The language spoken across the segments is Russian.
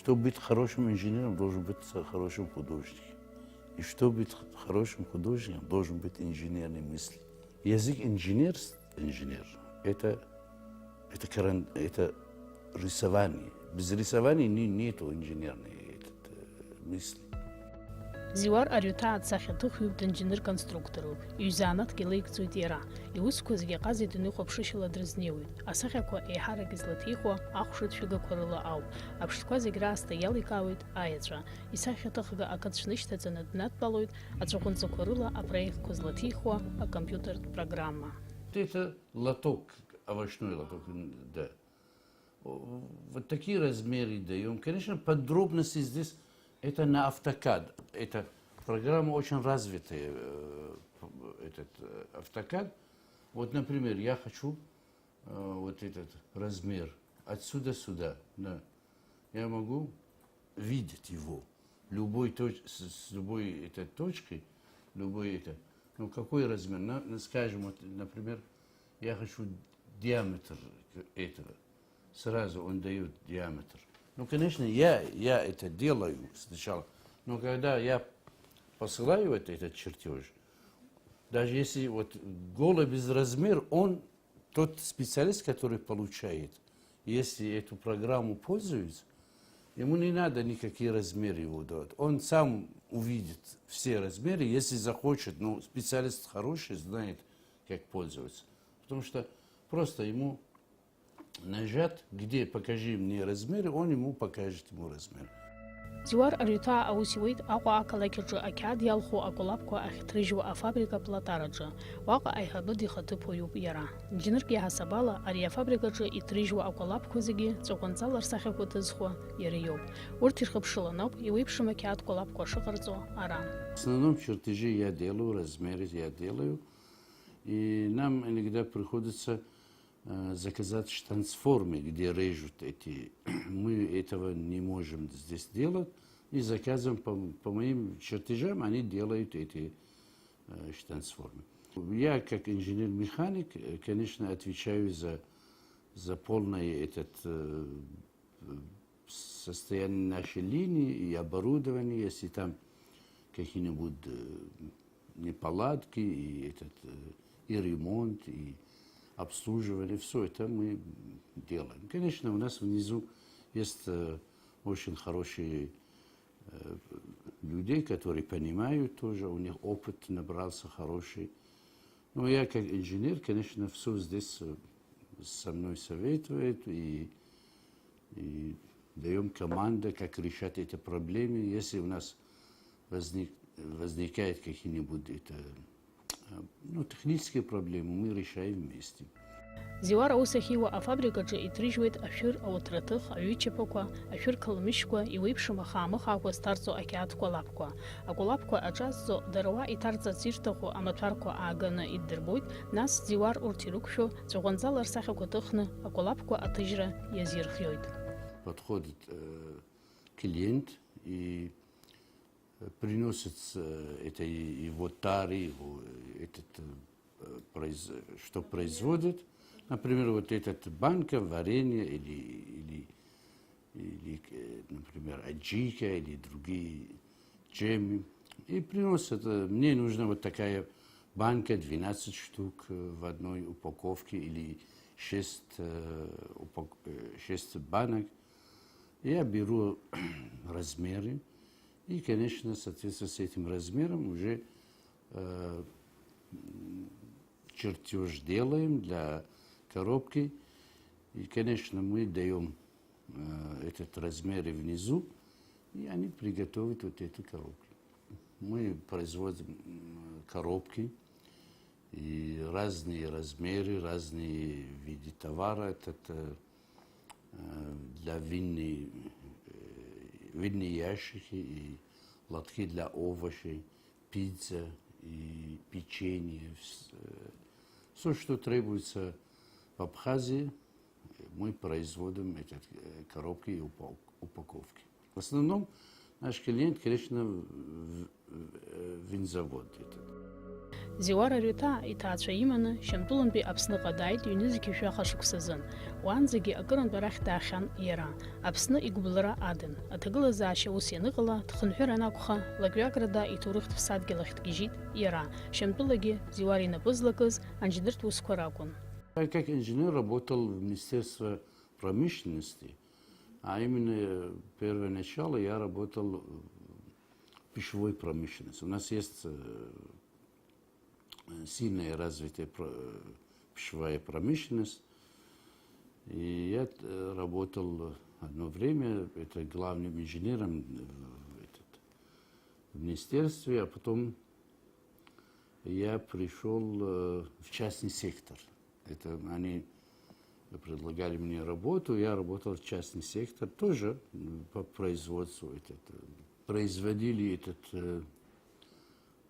чтобы быть хорошим инженером, должен быть хорошим художником. И чтобы быть хорошим художником, должен быть инженерной мысли. Язык инженер, это рисование. Без рисования нету инженерной мысли. Зиуар Арюта ацахьатыхҩуп динженер-конструкторуп, иҩзаанатгьы леигӡоит иара, иусқәа зегьы аҟаза дныҟәаԥшышьала дрызнеиуеит, асахьақәа еиҳарак излаҭихуа ахәшатә шәыгақәа рыла ауп, аԥштәқәа зегь раасҭа иаликаауеит аеҵәа, исахьаҭыхга акаҵәны ишьҭаҵаны днадтәалоит, ацәаҟәынҵақәа рыла апроектқәа злаҭихуа акомпиутертә программа. Это лоток, овощной лоток, да. Вот такие размеры даем. Конечно, подробности здесь это на AutoCAD. Это программа очень развитая, этот AutoCAD. Вот, например, я хочу вот этот размер отсюда сюда. Да. Я могу видеть его с любой этой точкой, любой это. Ну, какой размер? Скажем, вот, например, я хочу диаметр этого. Сразу он дает диаметр. Ну, конечно, я это делаю сначала, но когда я посылаю этот чертеж, даже если вот голый без размера, тот специалист, который получает, если эту программу пользуется, ему не надо никакие размеры его давать. Он сам увидит все размеры, если захочет, но специалист хороший, знает, как пользоваться. Потому что просто ему нажать, где покажи мне размеры, он ему покажет ему размер. Зиуар Арюта аусиуеит Аҟәа ақалақьаҿы ақьаад иалху акәалаԥқәа ахьҭрыжьуа афабрика платараҿы. Уаҟа аиҳабы дихаҭыԥуаҩуп иара. Инженерк иаҳасабала ари афабрикаҿы иҭрыжьуа акәалаԥқәа зегьы ҵәаҟәанҵала рсахьақәа ҭызхуа иара иоуп. Урҭ ирхыԥшылан ауп иуеиԥшым ақьаад кәалаԥқәа шыҟарҵо ара. В основном чертежи я делаю, размеры я делаю, и нам иногда приходится заказать штансформы, где режут эти. Мы этого не можем здесь делать. И заказываем по моим чертежам, они делают эти штансформы. Я, как инженер-механик, конечно, отвечаю за полное состояние нашей линии и оборудования, если там какие-нибудь неполадки, и ремонт, и обслуживание, все это мы делаем. Конечно, у нас внизу есть очень хорошие людей, которые понимают тоже, у них опыт набрался хороший. Но я как инженер, конечно, все здесь со мной советует и даем команды, как решать эти проблемы. Если у нас возникают какие-нибудь технические проблемы, мы решаем вместе. Зиуар аус ахьиуа афабрикаҿы иҭрыжьуеит ашәыр ауаҭраҭых, аҩычаԥақәа, ашәыр қылмышьқәа, иуеиԥшым ахаамыхаақәа зҭарҵо ақьаад кәалаԥқәа. Акәалаԥқәа аҿазҵо дара уа иҭарҵарц ирҭаху амаҭәарқәа ааганы иддырбоит, нас Зиуар урҭ ирықәшәо ҵәаҟәанҵала рсахьақәа ҭыхны акәалаԥқәа аҭыжьра иазирхиоит. Подходит клиент и приносит его тары, что производит. Например, вот эта банка варенья или например, аджика или другие джемы. И приносят. Мне нужна вот такая банка, 12 штук в одной упаковке или 6 банок. Я беру размеры. И, конечно, соответственно, с этим размером уже чертеж делаем для коробки. И, конечно, мы даем этот размер внизу, и они приготовят вот эту коробку. Мы производим коробки, и разные размеры, разные виды товара. Это для винные ящики и лотки для овощей, пицца и печенье. Все, что требуется в Абхазии, мы производим эти коробки и упаковки. В основном наш клиент, конечно, винзавод. Зиуар Арҩыҭаа иҭаацәа иманы Шьамтәылантәи Аԥсныҟа дааит ҩынызқьи шәаха шықәсазын. Уаанӡагьы акырынтә арахь даахьан иара. Аԥсны игәблра адын. Аҭагылазаашьа ус ианыҟала, дхынҳәыр анакәха, лакҩакрада иҭоурыхтә ԥсадгьыл ахь дгьежьит иара. Шьамтәылагьы Зиуар инапы злакыз анџьныртә усқәа ракәын. Я как инженер работал в Министерстве промышленности, а именно первое начало я работал в пищевой промышленности. У нас есть сильная развитая пищевая промышленность. И я работал одно время главным инженером в министерстве, а потом я пришел в частный сектор. Они предлагали мне работу, я работал в частный сектор, тоже по производству. Производили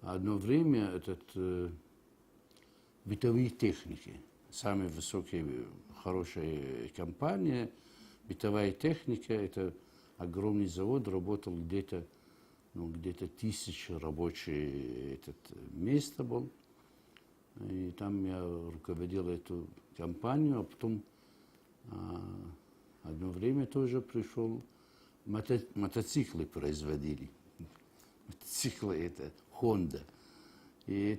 одно время бытовые техники. Самая высокая, хорошая компания, бытовая техника, это огромный завод, работал где-то 1000 рабочих места был. И там я руководил эту компанию, а потом одно время тоже пришел, мотоциклы производили. Мотоциклы это Honda. И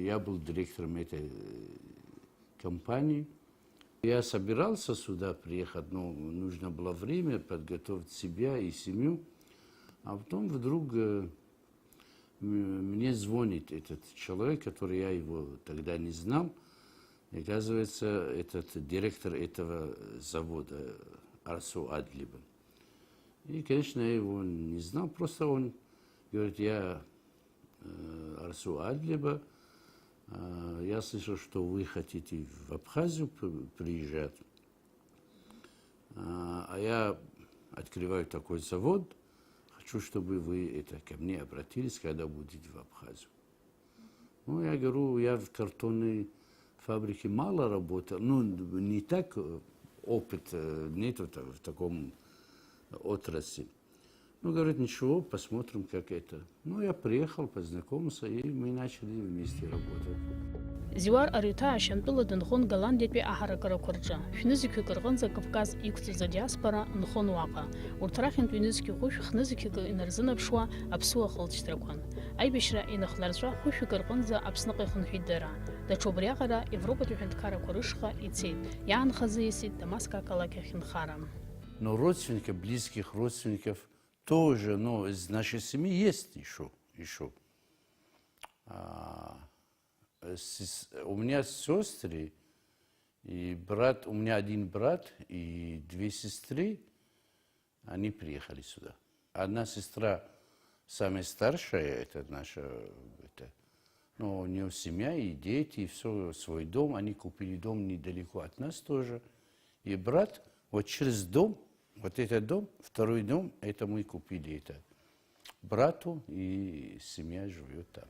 я был директором этой компании. Я собирался сюда приехать, но нужно было время подготовить себя и семью. А потом вдруг мне звонит этот человек, который я его тогда не знал. И оказывается, этот директор этого завода Арсу Адлиба. И, конечно, я его не знал, просто он говорит, я Арсу Адлиба, я слышал, что вы хотите в Абхазию приезжать. А я открываю такой завод, хочу, чтобы вы ко мне обратились, когда будете в Абхазию. Ну, я говорю, я в картонной фабрике мало работал, ну, не так опыт нету в таком отрасли. Ну, говорит, ничего, посмотрим, как это. Ну, я приехал, познакомился, и мы начали вместе работать. Зиуар Арҩыҭаа Шьамтәыла дынхон Голландиатәи аҳаракырақәа рҿы. Шәнызқьҩык рҟынӡа Кавказ иқәҵыз адиаспора нхон уаҟа. Урҭ рахьынтә ҩнызқьи хәышә хнызқьык инарзынаԥшуа аԥсуа хылҵшьҭрақәан. Аибашьра инахларҵәа хәышәык рҟынӡа Аԥсныҟа ихынҳәит дара. Даҽа убриаҟара Европатәи аҳәынҭқаррақәа рышҟа ицеит. Иаанхазы иасит Дамаск ақалақь ахь инхара. Но родственников, близких родственников тоже, но из нашей семьи есть еще. У меня сестры и брат, у меня один брат и 2 сестры, они приехали сюда. Одна сестра, самая старшая, это наша, но у нее семья и дети, и все, свой дом, они купили дом недалеко от нас тоже. И брат, вот через дом, вот этот дом, второй дом, это мы купили это брату, и семья живет там.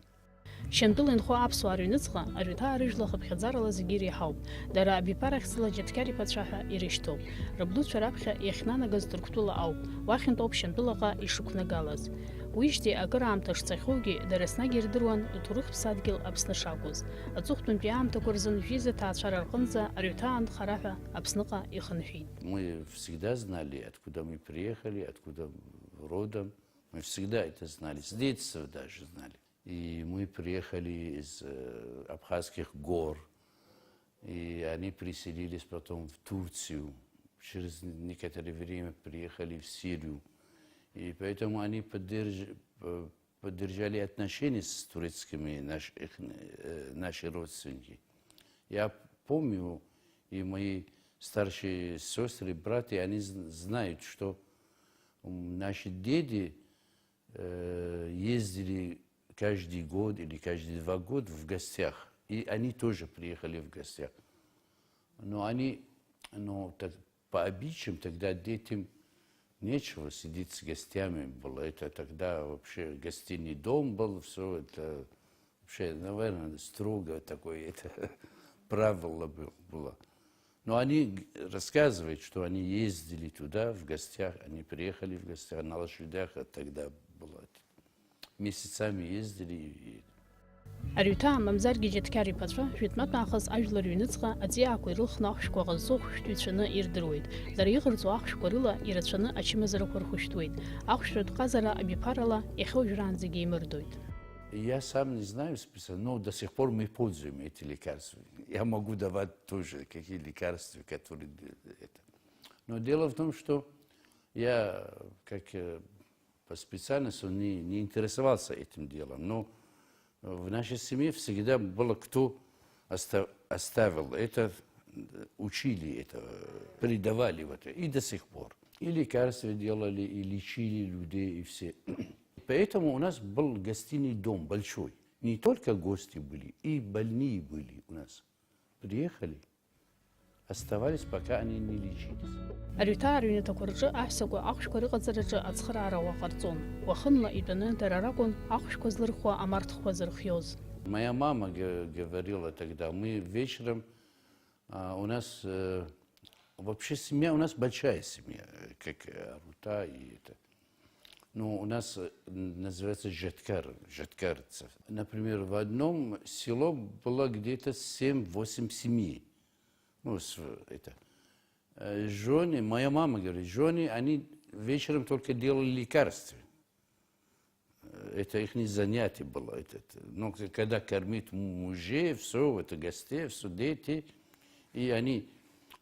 Шьамтәыла инхо аԥсуаа рыҩныҵҟа Арҩыҭаа рыжәла хыԥхьаӡарала зегьы иреиҳауп. Дара абиԥарахьӡала Џьаҭқьар иԥацәа ҳәа ирышьҭоуп. Рыблуцәа раԥхьа иахьнанагаз Ҭырқәтәыла ауп. Уахьынтәоуп Шьамтәылаҟа ишықәнагалаз. Уижьҭеи акыраамҭа шцахьоугьы дара еснагь ирдыруан иҭоурых ԥсадгьыл Аԥсны шакәыз. Аҵыхәтәантәи аамҭақәа рзын жәиза ҭаацәара рҟынӡа Арҩыҭаа нхара ҳәа Аԥсныҟа ихынҳәит. Мы всегда знали, откуда мы приехали, откуда родом. Мы всегда это знали, с детства даже знали. И мы приехали из Абхазских гор, и они переселились потом в Турцию. Через некоторое время приехали в Сирию. И поэтому они поддержали отношения с турецкими, наши родственники. Я помню, и мои старшие сестры, братья, они знают, что наши деды ездили каждый год или каждые 2 года в гостях. И они тоже приехали в гостях. Но по обычаям тогда детям нечего сидеть с гостями было. Это тогда вообще гостиный дом был, все это вообще, наверное, строго такое правило было. Но они рассказывают, что они ездили туда в гостях, они приехали в гостях на лошадях, а тогда было месяцами ездили. Ариута мамзаргьы џьаҭқьар иԥацәа жәытәнатә аахыс ажәлар ҩныҵҟа аҵиаақәа ирылхны ахәшәқәа ҟазҵо хәшәтәыҩцәаны ирдыруеит. Дара иҟарҵо ахәшәқәа рыла ирацәаны ачымазарақәа рхәышәтәуеит. Ахәшәтәратә ҟазара абиԥарала иахьоужәраанӡагьы имырдоит. Я сам не знаю специально, но до сих пор мы пользуем эти лекарства. Я могу давать тоже какие лекарства, которые это. Но дело в том, что я как по специальности не интересовался этим делом, но в нашей семье всегда было кто оставил это, учили это, передавали это, и до сих пор. И лекарства делали, и лечили людей, и все. Поэтому у нас был гостиный дом большой. Не только гости были, и больные были у нас. Приехали, оставались, пока они не лечились. Ариута арыҩнаҭақәа рҿы аҳәсақәа ахәшәқәа рыҟаҵараҿы ацхыраара ҟарҵон. Уахынла итәаны дара ракәын ахәшәқәа злырхуа амарҭқәа зырхиоз. Моя мама говорила тогда, мы вечером, у нас, вообще семья, у нас большая семья, как Арута и это. Ну, у нас называется жаткарцев. Например, в одном село было где-то 7-8 семей. Ну, это. Жены, моя мама говорит, жены, они вечером только делали лекарства. Это их занятие было. Но когда кормить мужей, все, это гостей, все дети, и они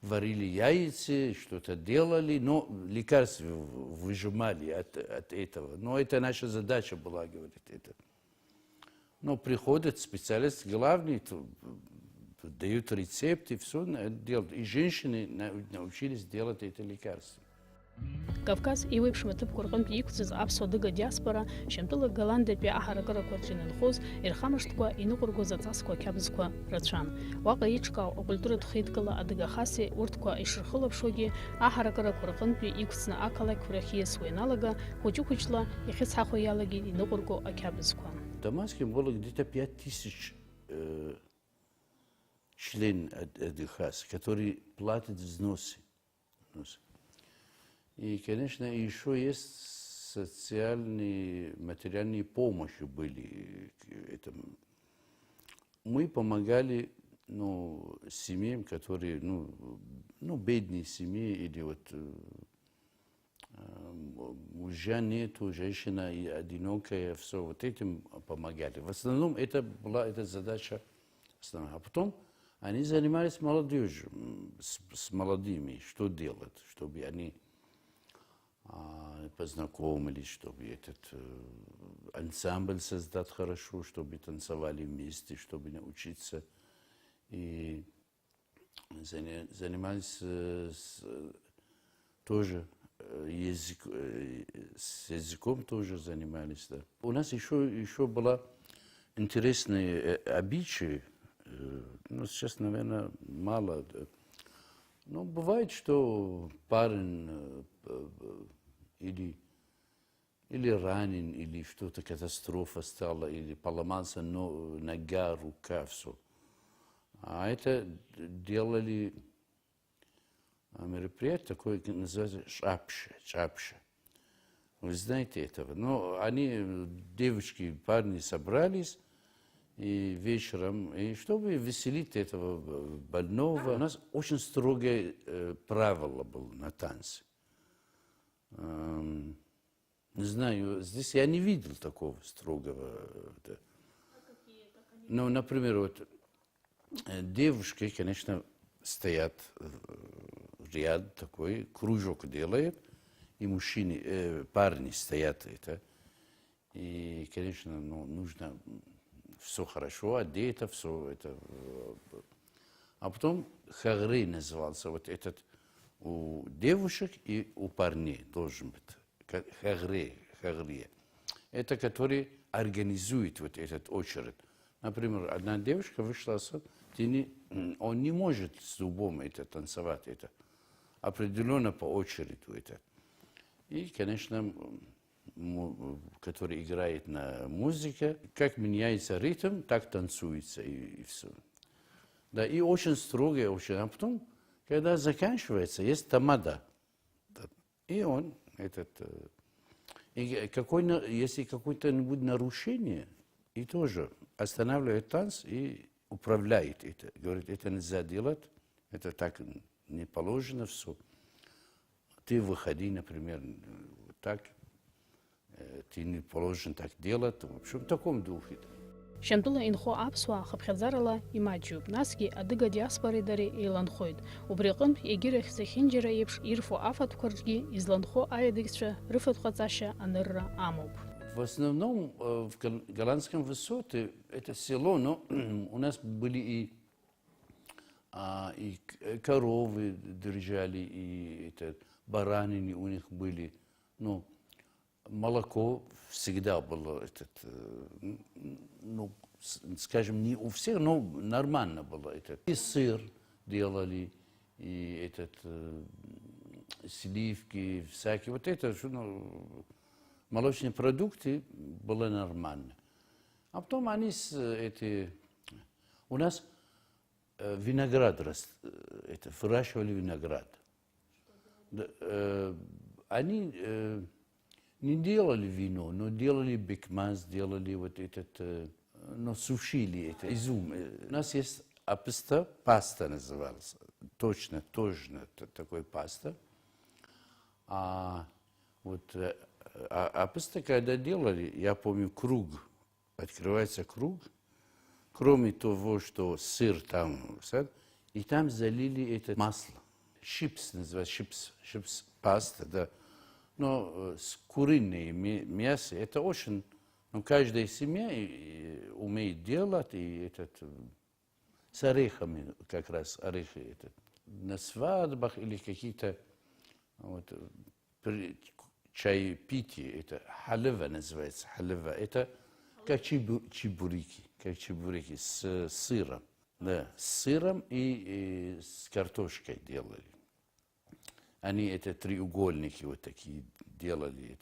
варили яйца, что-то делали, но лекарства выжимали от этого. Но это наша задача была, говорит, это. Но приходят специалисты, главные, дают рецепты, все делают. И женщины научились делать это лекарство. Кавказ иуеиԥшым аҭыԥқәа рҟынтә иқәҵыз аԥсуа адыга диаспора шьамтыла Голландиатәи аҳаракырақәа рҿы инынхоз ирхамышҭқәа иныҟәыргоз аҵасқәа ақьабзқәа рацәан. Уаҟа иҿкаау акультуратә хеидкыла адыгахаси урҭқәа ишырхылаԥшуагьы аҳаракырақәа рҟынтәи иқәҵны ақалақьқәа рахь ииасуа ианалага хәыҷы-хәыҷла ихьыцҳахуа иалагеит иныҟәырго ақьабзқәа. В Дамаске было где-то 5000 членов адыгахас, которые платят взносы. И, конечно, еще есть социальные, материальные помощи были этому. Мы помогали семьям, которые, бедные семьи, или вот мужа нету, женщина и одинокая, все, вот этим помогали. В основном это была эта задача основная. А потом они занимались молодежью, с молодыми, что делать, чтобы они познакомились, чтобы этот ансамбль создать хорошо, чтобы танцевали вместе, чтобы научиться. И занимались тоже с языком тоже занимались. Да. У нас еще была интересная обычай, сейчас, наверное, мало. Но бывает, что парень или ранен, или что-то катастрофа стала, или поломался нога, рука, все. А это делали мероприятие такое, называется шапша. Вы знаете этого? Но они, девочки, парни собрались и вечером, и чтобы веселить этого больного, у нас очень строгое правило было на танце. Не знаю, здесь я не видел такого строгого. Ну, например, вот девушки, конечно, стоят ряд такой, кружок делают, и мужчины, парни стоят это. И, конечно, нужно все хорошо одето, все это. А потом хагрей назывался, вот этот у девушек и у парней должен быть. Хагрия. Это который организует вот этот очередь. Например, одна девушка вышла, он не может с зубом это танцевать, это определенно по очереди это. И, конечно, который играет на музыке, как меняется ритм, так танцуется и все. Да, и очень строгое, очень. А потом, когда заканчивается, есть тамада. И он, если какое-то нарушение, и тоже останавливает танц и управляет это. Говорит, это нельзя делать, это так не положено все. Ты выходи, например, вот так, ты не положен так делать. В общем, в таком духе. Шьамтула инхо аԥсуаа хыԥхьаӡарала имаҷҩуп, насгьы адыга диаспореи дареи еиланхоит. Убри аҟынтә егьирахь зехьынџьара еиԥш ирфо афатәқәа рҿгьы изланхо аиадыгцәа рыфатәҟаҵашьа анырра амоуп. В основном в Голландском высоте это село, но у нас были и коровы держали, и баранины у них были. Ну, молоко всегда было, ну, скажем, не у всех, но нормально было. И сыр делали, и сливки всякие. Вот это, ну, молочные продукты было нормально. А потом они у нас виноград выращивали виноград. Они не делали вино, но делали бекмаз, делали вот но сушили изюм. У нас есть паста называлась, точно такой паста. Паста, когда делали, я помню, круг, открывается круг, кроме того, что сыр там, и там залили это масло. Чипс называется, чипс паста, да. Но с куриным мясом это очень, ну, каждая семья умеет делать, и с орехами, как раз орехи, на свадьбах или какие-то вот, чаепитие, это халева называется, халева, это как чебуреки с сыром, да, с сыром и с картошкой делали. Они треугольники вот такие делали.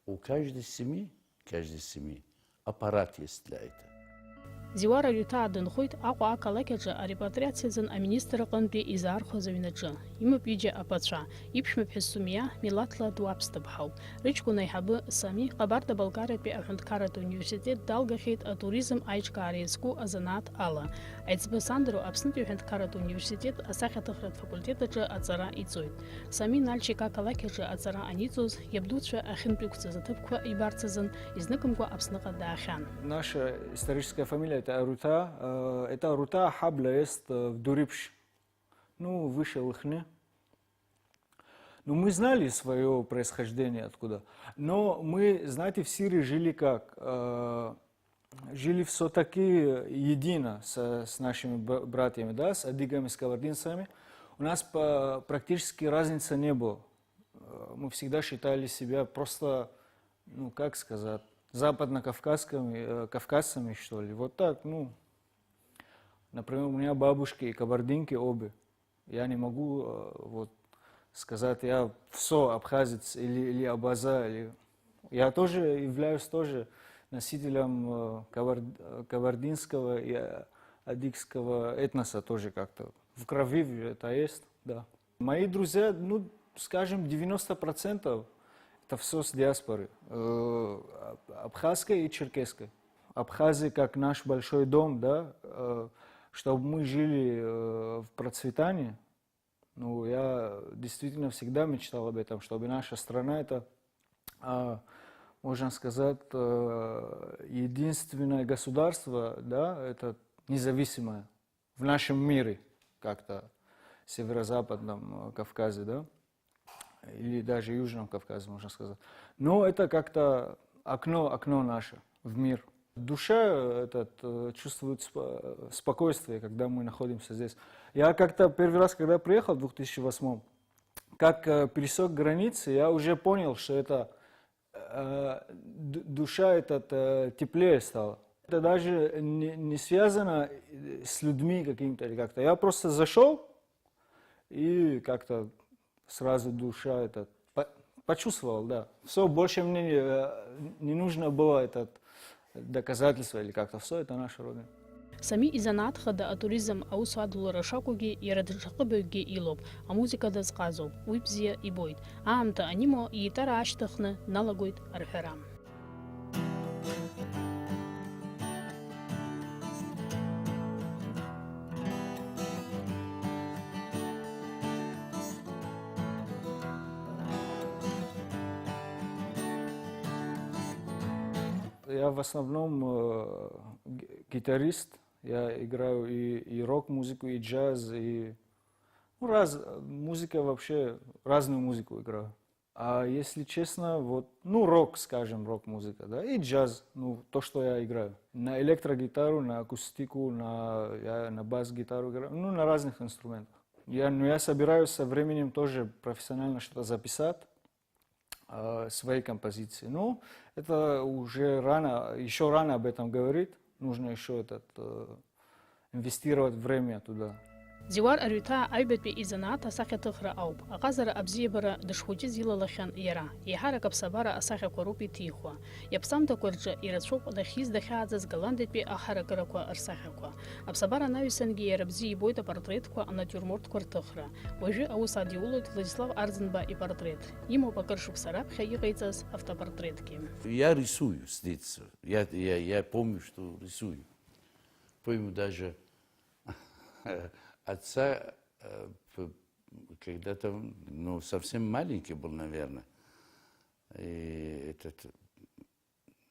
У каждой семьи аппарат есть для этого. Зиуар аҩҭаа дынхоит Аҟәа ақалақь аҿы арепатриациазын аминистр аҟынтәи изаархәаз аҩнаҿы. Имоуп ҩыџьа аԥацәа, иԥшәмаԥҳәыс Сумиа милаҭла дуаԥсҭыԥҳауп. Рыҷкәын аиҳабы Сами Ҟабарда-Балкариатәи аҳәынҭқарратә университет далгахьеит атуризм аиҿкаара иазку азанааҭ ала. Аиҵбы Сандро Аԥснытәи аҳәынҭқарратә университет асахьаҭыхратә факультет аҿы аҵара иҵоит. Сами Нальчик ақалақь аҿы аҵара аниҵоз, иабдуцәа ахьынтәиқәҵаз аҭыԥқәа ибарц азын изныкымкәа Аԥсныҟа даахьан. Наша историческая фамилия это Арута. Это Арута Хабла есть в Дурипш. Ну, выше Лыхны. Ну, мы знали свое происхождение откуда. Но мы, знаете, в Сирии жили как? Жили все-таки едино с нашими братьями, да, с адыгами, с кабардинцами. У нас практически разницы не было. Мы всегда считали себя просто, ну, как сказать, западно-кавказцами, что ли. Вот так, ну. Например, у меня бабушки и кабардинки обе. Я не могу вот сказать, я все абхазец или абаза. Я тоже являюсь тоже носителем кабардинского и адыгского этноса тоже как-то. В крови это есть, да. Мои друзья, ну, скажем, 90% это все с диаспоры, абхазской и черкесской. Абхазия как наш большой дом, да, чтобы мы жили в процветании. Ну, я действительно всегда мечтал об этом, чтобы наша страна это, можно сказать, единственное государство, да, это независимое в нашем мире, как-то северо-западном Кавказе, да. Или даже Южном Кавказе, можно сказать. Но это как-то окно наше в мир. Душа чувствует спокойствие, когда мы находимся здесь. Я как-то первый раз, когда приехал в 2008, как пересек границы, я уже понял, что это душа теплее стала. Это даже не связано с людьми какими-то или как-то. Я просто зашел и как-то сразу душа почувствовал, да. Все, больше мне не нужно было доказательство или как-то. Все, это наша родина. Сами изанаатхада атуризм аус адулара шакуги иара дшаҟыбаҩгьы илоуп, амузика дазҟазоуп, уи бзиа ибоит. Аамҭа анимо иитара ашьҭыхны дналагоит арҳәара. я в основном гитарист. Я играю и рок-музыку, и джаз, и музыка вообще, разную музыку играю. А если честно, вот, рок, скажем, рок-музыка, да, и джаз, то, что я играю. На электрогитару, на акустику, я на бас-гитару играю, на разных инструментах. Я собираюсь со временем тоже профессионально что-то записать, свои композиции. Но это уже рано, еще рано об этом говорить. Нужно еще инвестировать время туда. Зиуар Арюта аҩбатәи изанааҭ асахьаҭыхра ауп. Аҟазара абзиабара дышхәыҷыз илалахьан иара. Еиҳарак аԥсабара асахьақәа роуп иҭихуа. Иаԥсамҭақәа рҿы ирацәоуп дахьиз дахьааӡаз голландиатәи ахаракырақәа рсахьақәа. Аԥсабара анаҩсангьы иара бзиа ибоит апортреҭқәа, анатиурмортқәа рҭыхра. Уажәы аус адиулоит Владислав Арӡынба ипортрет. Имоуп акыр шықәса раԥхьа иҟаиҵаз автопортретгьы. Я рисую с детства. Я помню, что рисую. Помню даже отца, когда-то, совсем маленький был, наверное. И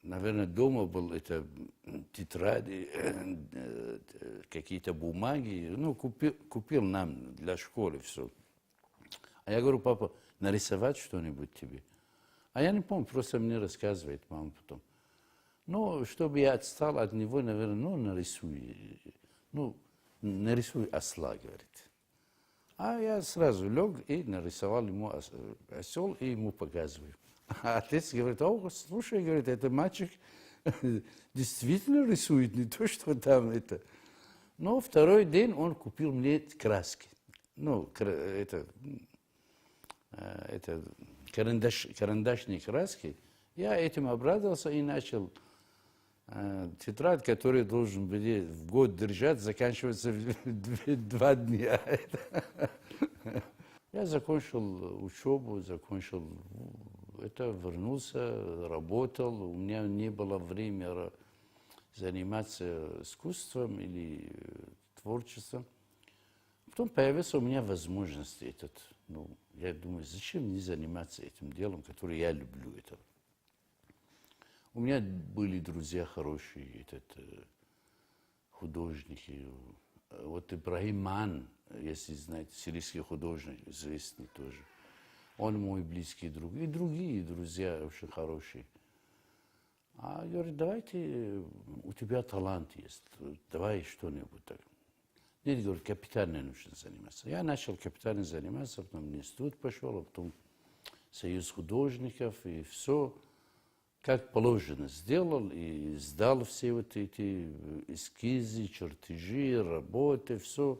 наверное, дома был тетради, какие-то бумаги. Купил нам для школы все. А я говорю: папа, нарисовать что-нибудь тебе? А я не помню, просто мне рассказывает мама потом. Чтобы я отстал от него, наверное, нарисуй. Нарисуй осла, говорит. А я сразу лег и нарисовал ему осел и ему показываю. А отец говорит: слушай, говорит, это мальчик действительно рисует, не то, что там это. Но второй день он купил мне краски. Карандашные краски. Я этим обрадовался и начал. Тетрадь, которую должен был в год держать, заканчивается в 2 дня. Я закончил учебу, вернулся, работал. У меня не было времени заниматься искусством или творчеством. Потом появилась у меня возможность я думаю, зачем не заниматься этим делом, которое я люблю. У меня были друзья хорошие, художники. Вот Ибрагим Ман, если знаете, сирийский художник, известный тоже. Он мой близкий друг. И другие друзья очень хорошие. А говорит: давайте, у тебя талант есть, давай что-нибудь так. Нет, говорит, капитально нужно заниматься. Я начал капитально заниматься, потом в институт пошел, а потом союз художников, и все как положено сделал, и сдал все вот эти эскизы, чертежи, работы, все.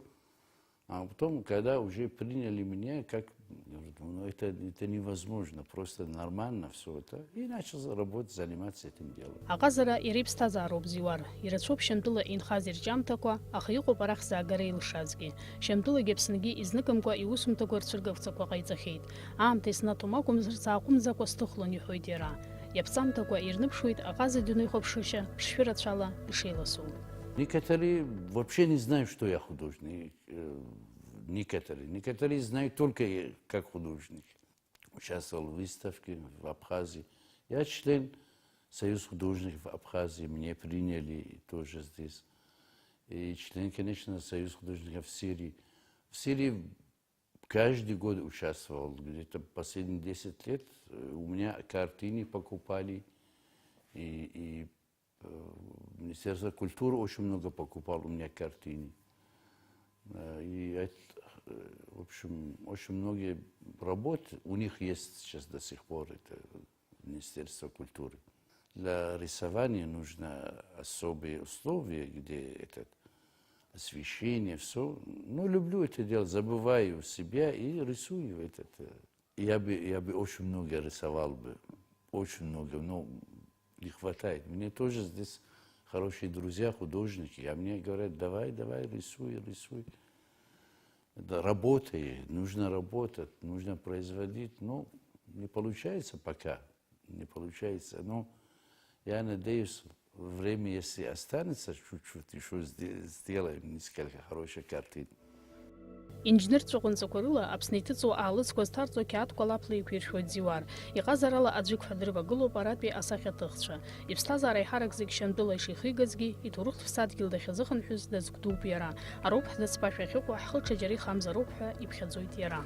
А потом, когда уже приняли меня, это невозможно, просто нормально все это. И начал работать, заниматься этим делом. Аҟазара иара иԥсҭазаароуп Зиуар. Ирацәоуп шьамтәыла инхаз ирҿиамҭақәа, аха иҟоуп арахь заагара илшазгьы. Шьамтәылагьы Аԥснгьы изныкымкәа иусумҭақәа рцәыргагәҵақәа ҟаиҵахьеит. Аамҭа иснаҭом акәымзар сааҟәымҵӡакәа сҭыхлон, иҳәоит иара. Иаԥҵамҭақәа ирныԥшуеит аҟаза дунеихәаԥшышьа ԥшшәырацәала ишеиласоу. Некоторые вообще не знают, что я художник. Некоторые знают только как художник. Участвовал в выставке в Абхазии. Я член Союза художников Абхазии, меня приняли тоже здесь. И член, конечно, Союза художников в Сирии. В Сирии каждый год участвовал, где-то последние 10 лет. У меня картины покупали, и Министерство культуры очень много покупало у меня картины. И, в общем, очень многие работы у них есть сейчас до сих пор, это Министерство культуры. Для рисования нужно особые условия, где освещение, все. Люблю это делать, забываю себя и рисую Я бы очень много рисовал бы, очень много, но не хватает. Мне тоже здесь хорошие друзья, художники, а мне говорят: давай, рисуй. Работай, нужно работать, нужно производить. Не получается пока, не получается. Но я надеюсь, время, если останется, чуть-чуть еще сделаем несколько хороших картин. Инженерцәа ҟынӡақәа рыла Аԥсны иҭыҵуа аалыҵқәа зҭарҵо қьаадқәа лаԥла иқәиршәуеит Зиуар. Иҟазарала аӡәык ҳәа дрывагылоуп аратәи асахьаҭыхцәа. Иԥсҭазаара аиҳарак зегь Шьамтәыла ишихигазгьы, иҭоурыхтә ԥсадгьыл дахьазыхынҳәыз дазгәдууп иара. Ароуп ҳзацԥашәа ахьыҟоу, ҳхы ҽаџьара ихамзароуп ҳәа иԥхьаӡоит иара.